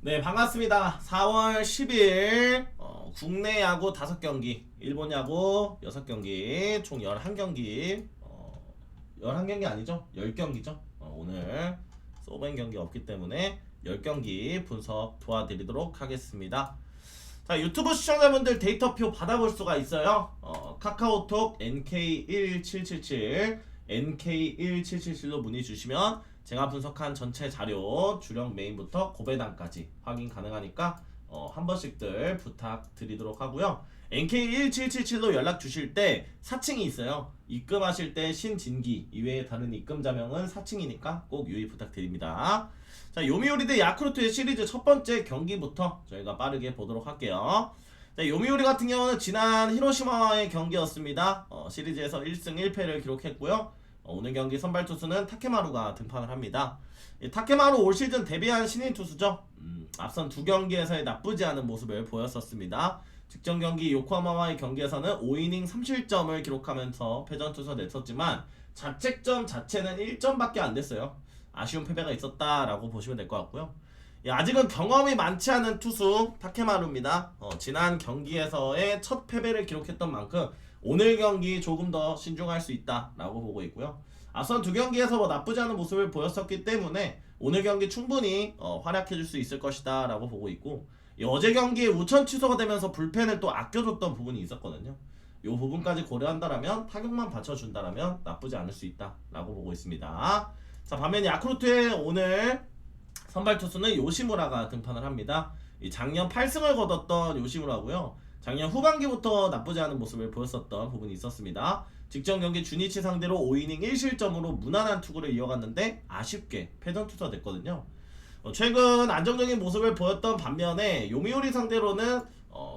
네, 반갑습니다. 4월 10일 국내 야구 5경기, 일본 야구 6경기, 총 11경기. 11경기 아니죠? 10경기죠. 오늘 소벤 경기 없기 때문에 10경기 분석 도와드리도록 하겠습니다. 자, 유튜브 시청자분들 데이터표 받아볼 수가 있어요. 카카오톡 NK1777 NK1777로 문의 주시면 제가 분석한 전체 자료 주력 메인부터 고배당까지 확인 가능하니까 한 번씩들 부탁드리도록 하고요. NK1777로 연락 주실 때 사칭이 있어요. 입금하실 때 신진기 이외에 다른 입금자명은 사칭이니까 꼭 유의 부탁드립니다. 자, 요미우리 대 야쿠르트의 시리즈 첫 번째 경기부터 저희가 빠르게 보도록 할게요. 자, 요미우리 같은 경우는 지난 히로시마와의 경기였습니다. 시리즈에서 1승 1패를 기록했고요. 오늘 경기 선발 투수는 타케마루가 등판을 합니다. 타케마루 올 시즌 데뷔한 신인 투수죠. 앞선 두 경기에서의 나쁘지 않은 모습을 보였었습니다. 직전 경기 요코하마와의 경기에서는 5이닝 3실점을 기록하면서 패전 투수 냈었지만 자책점 자체는 1점밖에 안 됐어요. 아쉬운 패배가 있었다라고 보시면 될 것 같고요. 아직은 경험이 많지 않은 투수 타케마루입니다. 지난 경기에서의 첫 패배를 기록했던 만큼 오늘 경기 조금 더 신중할 수 있다라고 보고 있고요. 앞선 두 경기에서 나쁘지 않은 모습을 보였었기 때문에 오늘 경기 충분히 활약해줄 수 있을 것이다 라고 보고 있고, 어제 경기에 우천 취소가 되면서 불펜을 또 아껴줬던 부분이 있었거든요. 이 부분까지 고려한다라면, 타격만 받쳐준다라면 나쁘지 않을 수 있다 라고 보고 있습니다. 자, 반면 야쿠르트의 오늘 선발 투수는 요시무라가 등판을 합니다. 작년 8승을 거뒀던 요시무라고요. 작년 후반기부터 나쁘지 않은 모습을 보였었던 부분이 있었습니다. 직전 경기 주니치 상대로 5이닝 1실점으로 무난한 투구를 이어갔는데 아쉽게 패전 투수가 됐거든요. 최근 안정적인 모습을 보였던 반면에 요미우리 상대로는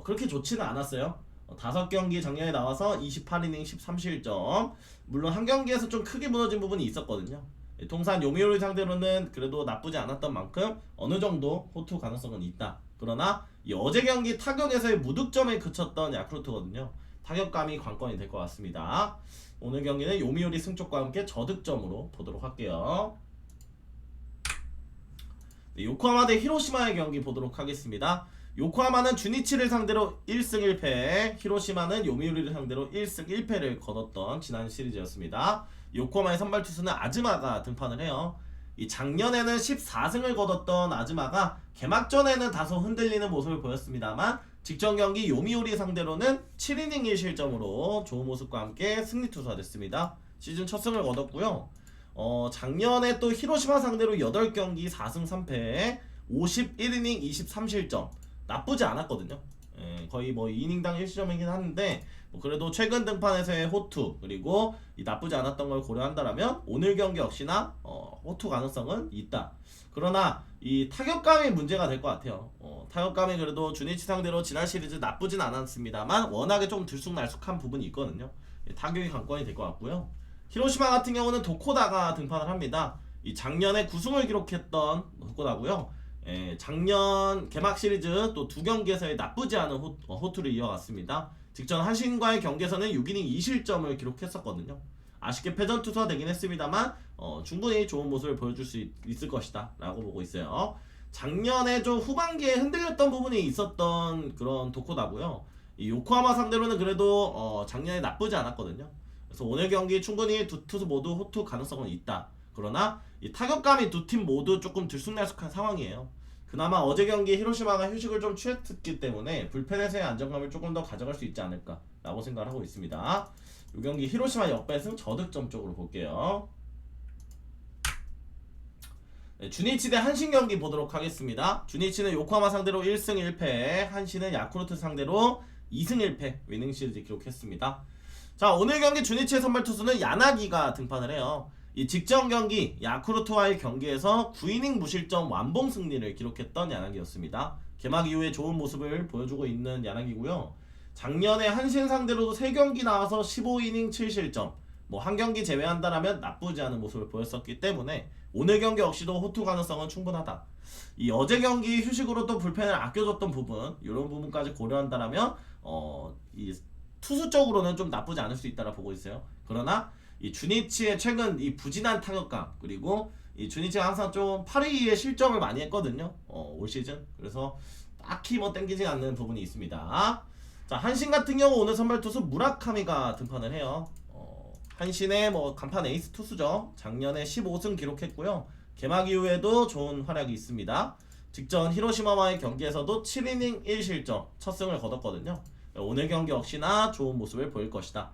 그렇게 좋지는 않았어요. 5경기 작년에 나와서 28이닝 13실점, 물론 한 경기에서 좀 크게 무너진 부분이 있었거든요. 통산 요미우리 상대로는 그래도 나쁘지 않았던 만큼 어느 정도 호투 가능성은 있다. 그러나 이 어제 경기 타격에서의 무득점에 그쳤던 야쿠르트거든요. 타격감이 관건이 될 것 같습니다. 오늘 경기는 요미우리 승쪽과 함께 저득점으로 보도록 할게요. 네, 요코하마 대 히로시마의 경기 보도록 하겠습니다. 요코하마는 주니치를 상대로 1승 1패, 히로시마는 요미우리를 상대로 1승 1패를 거뒀던 지난 시리즈였습니다. 요코하마의 선발 투수는 아즈마가 등판을 해요. 이 작년에는 14승을 거뒀던 아즈마가 개막전에는 다소 흔들리는 모습을 보였습니다만 직전 경기 요미우리 상대로는 7이닝 1실점으로 좋은 모습과 함께 승리 투수가 됐습니다. 시즌 첫 승을 거뒀고요. 작년에 또 히로시마 상대로 8경기 4승 3패 51이닝 23실점 나쁘지 않았거든요. 거의 뭐 2이닝당 1실점이긴 하는데 그래도 최근 등판에서의 호투 그리고 이 나쁘지 않았던 걸 고려한다라면 오늘 경기 역시나 호투 가능성은 있다. 그러나 이 타격감이 문제가 될 것 같아요. 타격감이 그래도 주니치 상대로 지난 시리즈 나쁘진 않았습니다만 워낙에 좀 들쑥날쑥한 부분이 있거든요. 타격이 관건이 될 것 같고요. 히로시마 같은 경우는 도코다가 등판을 합니다. 이 작년에 9승을 기록했던 도코다고요. 작년 개막 시리즈 또 두 경기에서의 나쁘지 않은 호투를 이어갔습니다. 직전 한신과의 경기에서는 6이닝 2실점을 기록했었거든요. 아쉽게 패전 투수가 되긴 했습니다만 충분히 좋은 모습을 보여줄 수 있을 것이다 라고 보고 있어요. 작년에 좀 후반기에 흔들렸던 부분이 있었던 그런 도코다고요. 이 요코하마 상대로는 그래도 작년에 나쁘지 않았거든요. 그래서 오늘 경기 충분히 두 투수 모두 호투 가능성은 있다. 그러나 이 타격감이 두 팀 모두 조금 들쑥날쑥한 상황이에요. 그나마 어제 경기 히로시마가 휴식을 좀 취했기 때문에 불펜에서의 안정감을 조금 더 가져갈 수 있지 않을까 라고 생각을 하고 있습니다. 이 경기 히로시마 역배승 저득점 쪽으로 볼게요. 네, 주니치 대 한신 경기 보도록 하겠습니다. 주니치는 요코하마 상대로 1승 1패, 한신은 야쿠르트 상대로 2승 1패 위닝 시리즈 기록했습니다. 자, 오늘 경기 주니치의 선발 투수는 야나기가 등판을 해요. 이 직전 경기 야쿠르트와의 경기에서 9이닝 무실점 완봉 승리를 기록했던 야나기였습니다. 개막 이후에 좋은 모습을 보여주고 있는 야나기고요. 작년에 한신 상대로도 3경기 나와서 15이닝 7실점, 한 경기 제외한다라면 나쁘지 않은 모습을 보였었기 때문에 오늘 경기 역시도 호투 가능성은 충분하다. 이 어제 경기 휴식으로 또 불펜을 아껴줬던 부분, 이런 부분까지 고려한다라면 이 투수적으로는 좀 나쁘지 않을 수 있다라 보고 있어요. 그러나 이 주니치의 최근 이 부진한 타격감 그리고 이 주니치가 항상 좀 8위의 실점을 많이 했거든요. 올 시즌. 그래서 딱히 뭐 땡기지 않는 부분이 있습니다. 자, 한신 같은 경우 오늘 선발 투수 무라카미가 등판을 해요. 한신의 뭐 간판 에이스 투수죠. 작년에 15승 기록했고요. 개막 이후에도 좋은 활약이 있습니다. 직전 히로시마와의 경기에서도 7이닝 1실점 첫 승을 거뒀거든요. 오늘 경기 역시나 좋은 모습을 보일 것이다.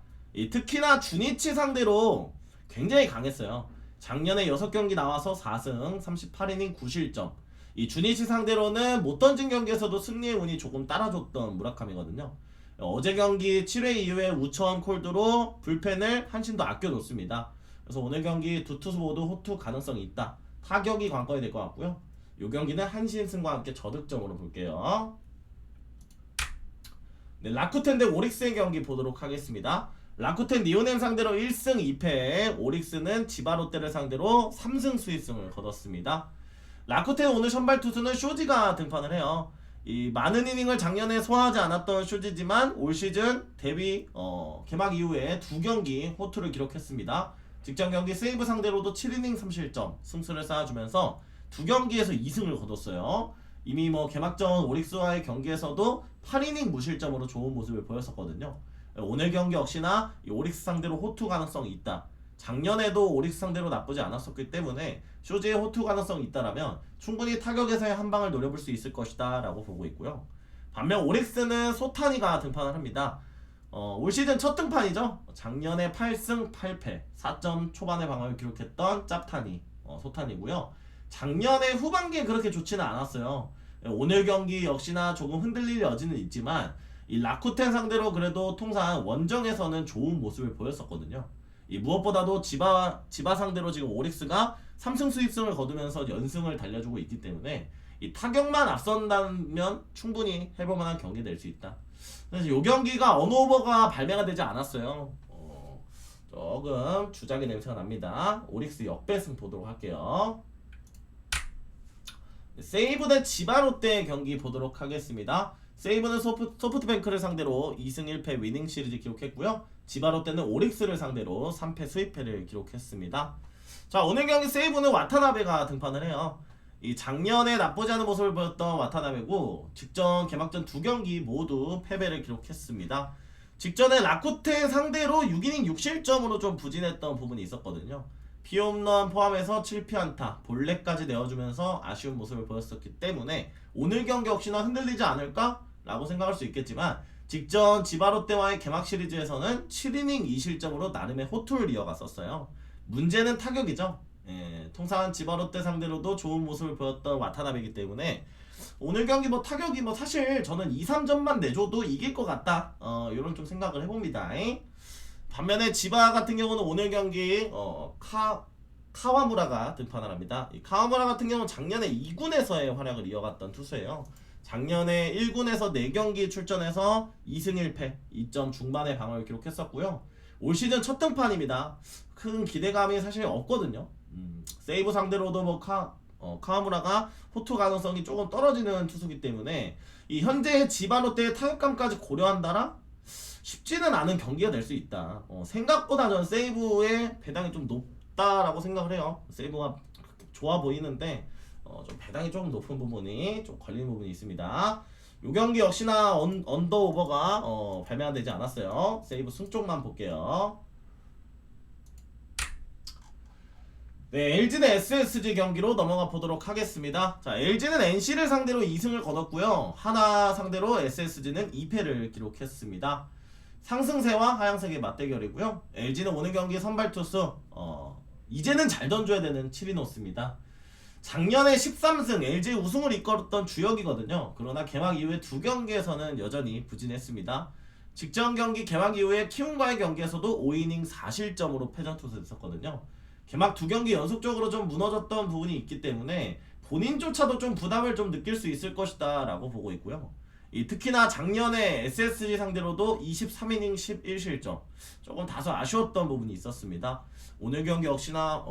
특히나 주니치 상대로 굉장히 강했어요. 작년에 6경기 나와서 4승 38이닝 9실점. 이 주니치 상대로는 못 던진 경기에서도 승리의 운이 조금 따라줬던 무라카미거든요. 어제 경기 7회 이후에 우천 콜드로 불펜을 한신도 아껴놓습니다. 그래서 오늘 경기 두 투수 모두 호투 가능성이 있다. 타격이 관건이 될 것 같고요. 이 경기는 한신 승과 함께 저득점으로 볼게요. 네, 라쿠텐 대 오릭스의 경기 보도록 하겠습니다. 라쿠텐 니오넴 상대로 1승 2패, 오릭스는 지바롯데를 상대로 3승 수입승을 거뒀습니다. 라쿠텐 오늘 선발 투수는 쇼지가 등판을 해요. 이 많은 이닝을 작년에 소화하지 않았던 쇼지지만 올 시즌 데뷔 개막 이후에 2경기 호투를 기록했습니다. 직전 경기 세이브 상대로도 7이닝 3실점 승수를 쌓아주면서 2경기에서 2승을 거뒀어요. 이미 뭐 개막전 오릭스와의 경기에서도 8이닝 무실점으로 좋은 모습을 보였었거든요. 오늘 경기 역시나 이 오릭스 상대로 호투 가능성이 있다. 작년에도 오릭스 상대로 나쁘지 않았었기 때문에 쇼지의 호투 가능성이 있다라면 충분히 타격에서의 한 방을 노려볼 수 있을 것이다 라고 보고 있고요. 반면 오릭스는 소타니가 등판을 합니다. 올 시즌 첫 등판이죠. 작년에 8승 8패 4점 초반의 방어를 기록했던 짭타니 소타니고요. 작년에 후반기에 그렇게 좋지는 않았어요. 오늘 경기 역시나 조금 흔들릴 여지는 있지만 이 라쿠텐 상대로 그래도 통상 원정에서는 좋은 모습을 보였었거든요. 이 무엇보다도 지바 상대로 지금 오릭스가 3승 수입승을 거두면서 연승을 달려주고 있기 때문에 이 타격만 앞선다면 충분히 해볼만한 경기 될 수 있다. 그래서 이 경기가 언오버가 발매가 되지 않았어요. 조금 주작의 냄새가 납니다. 오릭스 역배승 보도록 할게요. 세이브 대 지바롯데 경기 보도록 하겠습니다. 세이브는 소프트뱅크를 상대로 2승 1패 위닝 시리즈 기록했고요. 지바롯데는 오릭스를 상대로 3패 수입패를 기록했습니다. 자, 오늘 경기 세이브는 와타나베가 등판을 해요. 이 작년에 나쁘지 않은 모습을 보였던 와타나베고 직전 개막전 2경기 모두 패배를 기록했습니다. 직전에 라쿠텐 상대로 6이닝 6실점으로 좀 부진했던 부분이 있었거든요. 피홈런 포함해서 7피안타, 볼넷까지 내어주면서 아쉬운 모습을 보였었기 때문에 오늘 경기 역시나 흔들리지 않을까? 라고 생각할 수 있겠지만 직전 지바롯데와의 개막 시리즈에서는 7이닝 2실점으로 나름의 호투를 이어갔었어요. 문제는 타격이죠. 통상 지바롯데 상대로도 좋은 모습을 보였던 와타나베이기 때문에 오늘 경기 뭐 타격이 뭐 사실 저는 2, 3점만 내줘도 이길 것 같다. 이런 좀 생각을 해봅니다. 반면에 지바 같은 경우는 오늘 경기 카와무라가 등판을 합니다. 이 카와무라 같은 경우는 작년에 2군에서의 활약을 이어갔던 투수예요. 작년에 1군에서 4경기 출전해서 2승 1패 2점 중반의 방어를 기록했었고요. 올 시즌 첫 등판입니다. 큰 기대감이 사실 없거든요. 세이브 상대로도 뭐 카와무라가 호투 가능성이 조금 떨어지는 투수기 때문에 이 현재 지바롯데의 타격감까지 고려한다라 쉽지는 않은 경기가 될 수 있다. 생각보다 전 세이브의 배당이 좀 높다라고 생각을 해요. 세이브가 좋아 보이는데 좀 배당이 조금 높은 부분이 좀 걸리는 부분이 있습니다. 이 경기 역시나 언더오버가 발매가 되지 않았어요. 세이브 승 쪽만 볼게요. 네, LG 대 SSG 경기로 넘어가 보도록 하겠습니다. 자, LG는 NC를 상대로 2승을 거뒀고요. 하나 상대로 SSG는 2패를 기록했습니다. 상승세와 하향세의 맞대결이고요. LG는 오늘 경기 선발 투수 이제는 잘 던져야 되는 치리노스입니다. 작년에 13승 LG 우승을 이끌었던 주역이거든요. 그러나 개막 이후에 2경기에서는 여전히 부진했습니다. 직전 경기 개막 이후에 키움과의 경기에서도 5이닝 4실점으로 패전 투수했었거든요. 개막 2경기 연속적으로 좀 무너졌던 부분이 있기 때문에 본인조차도 좀 부담을 좀 느낄 수 있을 것이다 라고 보고 있고요. 특히나 작년에 SSG 상대로도 23이닝 11실점 조금 다소 아쉬웠던 부분이 있었습니다. 오늘 경기 역시나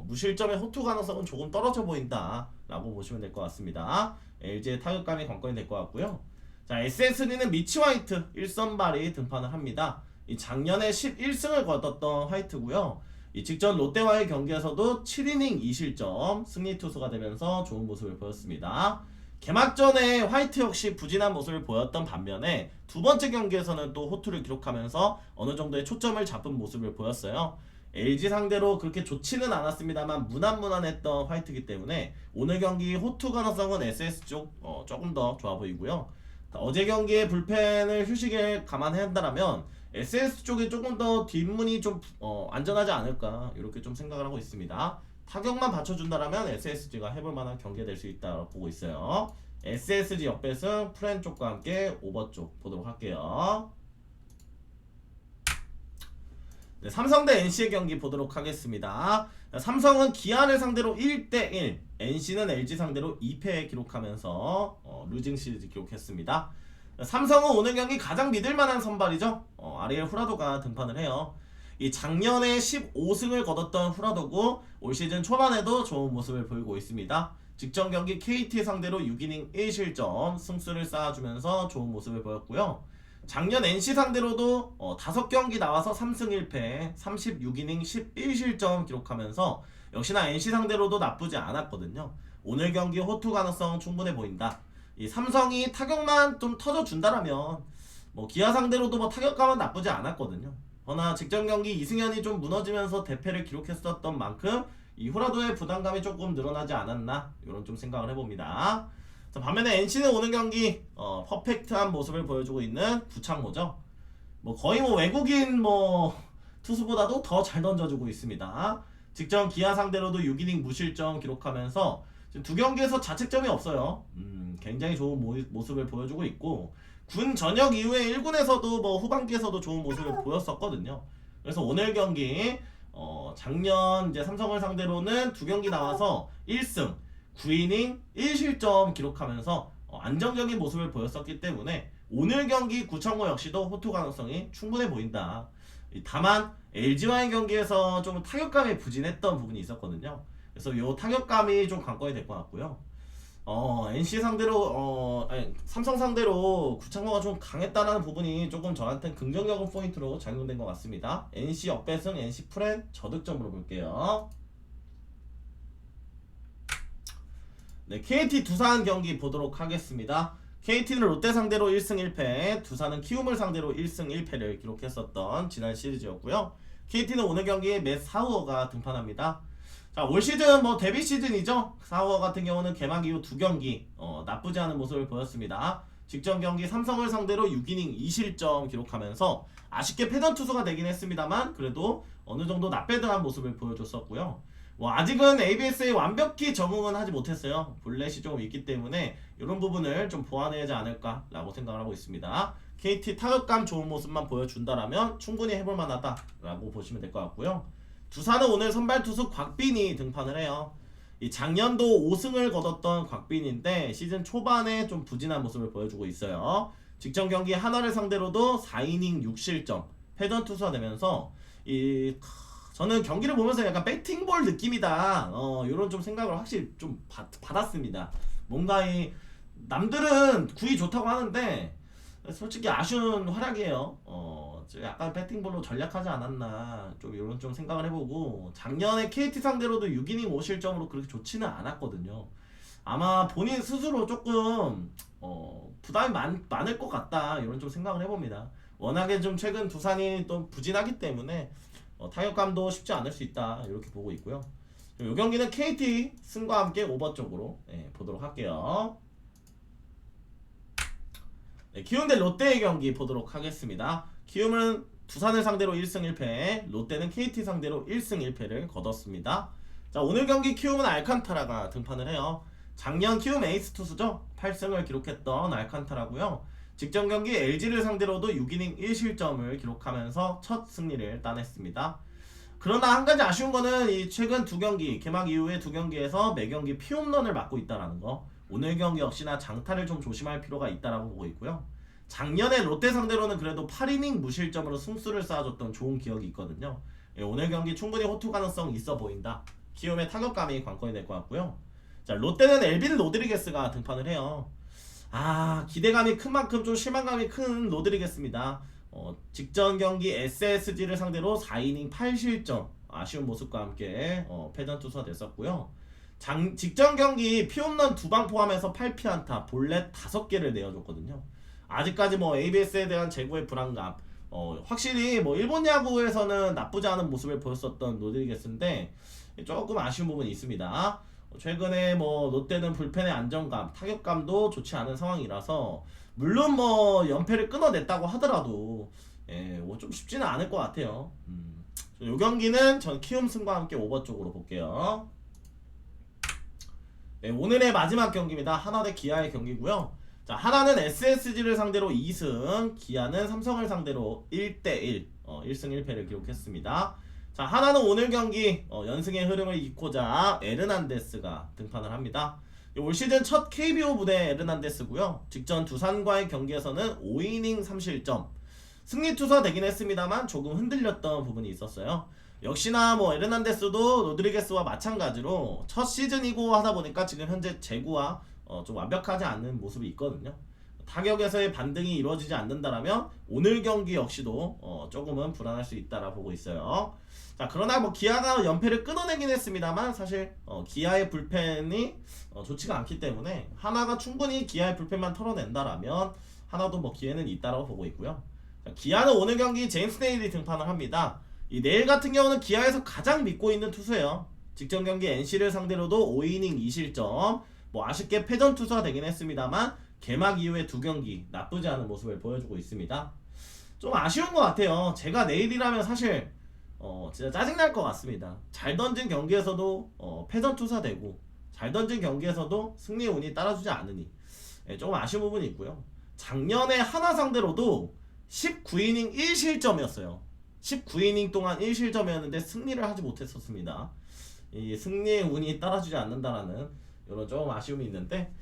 무실점의 호투 가능성은 조금 떨어져 보인다 라고 보시면 될 것 같습니다. LG의 타격감이 관건이 될 것 같고요. 자, SSG는 미치 화이트 1선발이 등판을 합니다. 이 작년에 11승을 거뒀던 화이트고요. 이 직전 롯데와의 경기에서도 7이닝 2실점 승리 투수가 되면서 좋은 모습을 보였습니다. 개막전에 화이트 역시 부진한 모습을 보였던 반면에 두 번째 경기에서는 또 호투를 기록하면서 어느 정도의 초점을 잡은 모습을 보였어요. LG 상대로 그렇게 좋지는 않았습니다만 무난무난했던 화이트이기 때문에 오늘 경기 호투 가능성은 SS 쪽 조금 더 좋아 보이고요. 어제 경기의 불펜을 휴식에 감안해야 한다면 SS 쪽이 조금 더 뒷문이 좀 안전하지 않을까 이렇게 좀 생각을 하고 있습니다. 타격만 받쳐준다라면 SSG가 해볼 만한 경기가 될 수 있다 보고 있어요. SSG 역배승 프렌 쪽과 함께 오버 쪽 보도록 할게요. 네, 삼성 대 NC의 경기 보도록 하겠습니다. 삼성은 기아를 상대로 1대1, NC는 LG 상대로 2패 기록하면서 루징 시리즈 기록했습니다. 삼성은 오늘 경기 가장 믿을만한 선발이죠. 아리엘 후라도가 등판을 해요. 이 작년에 15승을 거뒀던 후라도고 올 시즌 초반에도 좋은 모습을 보이고 있습니다. 직전 경기 KT 상대로 6이닝 1실점 승수를 쌓아주면서 좋은 모습을 보였고요. 작년 NC 상대로도 5경기 나와서 3승 1패 36이닝 11실점 기록하면서 역시나 NC 상대로도 나쁘지 않았거든요. 오늘 경기 호투 가능성 충분해 보인다. 이 삼성이 타격만 좀 터져준다라면 기아 상대로도 타격감은 나쁘지 않았거든요. 그러나 직전 경기 이승현이 좀 무너지면서 대패를 기록했었던 만큼 이 후라도의 부담감이 조금 늘어나지 않았나 이런 좀 생각을 해봅니다. 자, 반면에 NC는 오늘 경기 퍼펙트한 모습을 보여주고 있는 구창모죠. 거의 외국인 투수보다도 더 잘 던져주고 있습니다. 직전 기아 상대로도 6이닝 무실점 기록하면서 지금 두 경기에서 자책점이 없어요. 굉장히 좋은 모습을 보여주고 있고 군 전역 이후에 1군에서도 후반기에서도 좋은 모습을 보였었거든요. 그래서 오늘 경기 작년 이제 삼성을 상대로는 두 경기 나와서 1승 9이닝 1실점 기록하면서 안정적인 모습을 보였었기 때문에 오늘 경기 구창모 역시도 호투 가능성이 충분해 보인다. 다만 LG와의 경기에서 좀 타격감이 부진했던 부분이 있었거든요. 그래서 이 타격감이 좀 관건이 될 것 같고요. NC 상대로 삼성 상대로 구창모가 좀 강했다는 부분이 조금 저한테는 긍정적인 포인트로 작용된 것 같습니다. NC 역배승, NC 프렌 저득점으로 볼게요. 네, KT 두산 경기 보도록 하겠습니다. KT는 롯데 상대로 1승 1패, 두산은 키움을 상대로 1승 1패를 기록했었던 지난 시리즈였고요. KT는 오늘 경기에 맷 사우어가 등판합니다. 자, 올 시즌 데뷔 시즌이죠. 사우어 같은 경우는 개막 이후 2경기 나쁘지 않은 모습을 보였습니다. 직전 경기 삼성을 상대로 6이닝 2실점 기록하면서 아쉽게 패전 투수가 되긴 했습니다만 그래도 어느 정도 나빼드한 모습을 보여줬었고요. 아직은 ABS에 완벽히 적응은 하지 못했어요. 볼넷이 조금 있기 때문에 이런 부분을 좀 보완해야 하지 않을까라고 생각을 하고 있습니다. KT 타격감 좋은 모습만 보여준다라면 충분히 해볼 만하다라고 보시면 될 것 같고요. 두산은 오늘 선발 투수 곽빈이 등판을 해요. 이 작년도 5승을 거뒀던 곽빈인데 시즌 초반에 좀 부진한 모습을 보여주고 있어요. 직전 경기 하나를 상대로도 4이닝 6실점 패전 투수가 되면서 저는 경기를 보면서 약간 배팅볼 느낌이다 이런 좀 생각을 확실히 좀 받았습니다. 뭔가 남들은 구위 좋다고 하는데 솔직히 아쉬운 활약이에요. 약간 배팅볼로 전략하지 않았나 좀 이런 좀 생각을 해보고 작년에 KT 상대로도 6이닝 5실점으로 그렇게 좋지는 않았거든요. 아마 본인 스스로 조금 부담이 많을 것 같다 이런 좀 생각을 해봅니다. 워낙에 좀 최근 두산이 또 부진하기 때문에 타격감도 쉽지 않을 수 있다 이렇게 보고 있고요. 이 경기는 KT 승과 함께 오버 쪽으로 보도록 할게요. 네, 키움 대 롯데의 경기 보도록 하겠습니다. 키움은 두산을 상대로 1승 1패, 롯데는 KT 상대로 1승 1패를 거뒀습니다. 자, 오늘 경기 키움은 알칸타라가 등판을 해요. 작년 키움 에이스 투수죠. 8승을 기록했던 알칸타라고요. 직전 경기 LG를 상대로도 6이닝 1실점을 기록하면서 첫 승리를 따냈습니다. 그러나 한 가지 아쉬운 거는 이 최근 두 경기, 개막 이후에 두 경기에서 매 경기 피홈런을 맞고 있다는 거. 오늘 경기 역시나 장타를 좀 조심할 필요가 있다라고 보고 있고요. 작년에 롯데 상대로는 그래도 8이닝 무실점으로 승수를 쌓아줬던 좋은 기억이 있거든요. 오늘 경기 충분히 호투 가능성 있어 보인다. 키움의 타격감이 관건이 될 것 같고요. 자, 롯데는 엘빈 로드리게스가 등판을 해요. 기대감이 큰 만큼 좀 실망감이 큰 로드리게스입니다. 직전 경기 SSG를 상대로 4이닝 8실점 아쉬운 모습과 함께 패전 투수가 됐었고요. 직전 경기 피홈런 2방 포함해서 8피안타, 볼넷 5개를 내어줬거든요. 아직까지 뭐 ABS에 대한 재고의 불안감, 확실히 뭐 일본 야구에서는 나쁘지 않은 모습을 보였었던 로드리게스인데 조금 아쉬운 부분이 있습니다. 최근에 뭐 롯데는 불펜의 안정감, 타격감도 좋지 않은 상황이라서 물론 뭐 연패를 끊어냈다고 하더라도 뭐좀 쉽지는 않을 것 같아요. 이 경기는 전 키움 승과 함께 오버 쪽으로 볼게요. 네, 오늘의 마지막 경기입니다. 하나 대 기아의 경기고요. 자, 하나는 SSG를 상대로 2승, 기아는 삼성을 상대로 1대1, 1승 1패를 기록했습니다. 자, 하나는 오늘 경기 연승의 흐름을 잇고자 에르난데스가 등판을 합니다. 올 시즌 첫 KBO 무대 에르난데스고요. 직전 두산과의 경기에서는 5이닝 3실점, 승리 투수 되긴 했습니다만 조금 흔들렸던 부분이 있었어요. 역시나 뭐 에르난데스도 로드리게스와 마찬가지로 첫 시즌이고 하다 보니까 지금 현재 재구와 좀 완벽하지 않는 모습이 있거든요. 타격에서의 반등이 이루어지지 않는다라면 오늘 경기 역시도 조금은 불안할 수 있다라 보고 있어요. 자, 그러나 뭐 기아가 연패를 끊어내긴 했습니다만 사실 기아의 불펜이 좋지가 않기 때문에 하나가 충분히 기아의 불펜만 털어낸다라면 하나도 뭐 기회는 있다라고 보고 있고요. 자, 기아는 오늘 경기 제임스 네일이 등판을 합니다. 이 네일 같은 경우는 기아에서 가장 믿고 있는 투수예요. 직전 경기 NC를 상대로도 5이닝 2실점, 뭐 아쉽게 패전 투수가 되긴 했습니다만 개막 이후에 2경기 나쁘지 않은 모습을 보여주고 있습니다. 좀 아쉬운 것 같아요. 제가 내일이라면 사실 진짜 짜증날 것 같습니다. 잘 던진 경기에서도 패전 투수가 되고 잘 던진 경기에서도 승리의 운이 따라주지 않으니 조금 아쉬운 부분이 있고요. 작년에 하나 상대로도 19이닝 1실점이었어요. 19이닝 동안 1실점이었는데 승리를 하지 못했었습니다. 이 승리의 운이 따라주지 않는다라는 이런 좀 아쉬움이 있는데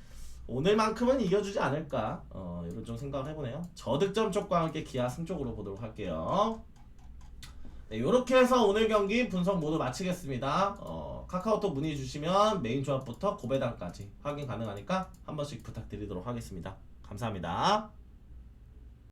오늘만큼은 이겨주지 않을까 이런 좀 생각을 해보네요. 저득점 쪽과 함께 기아 승 쪽으로 보도록 할게요. 네, 이렇게 해서 오늘 경기 분석 모두 마치겠습니다. 카카오톡 문의 주시면 메인 조합부터 고배당까지 확인 가능하니까 한 번씩 부탁드리도록 하겠습니다. 감사합니다.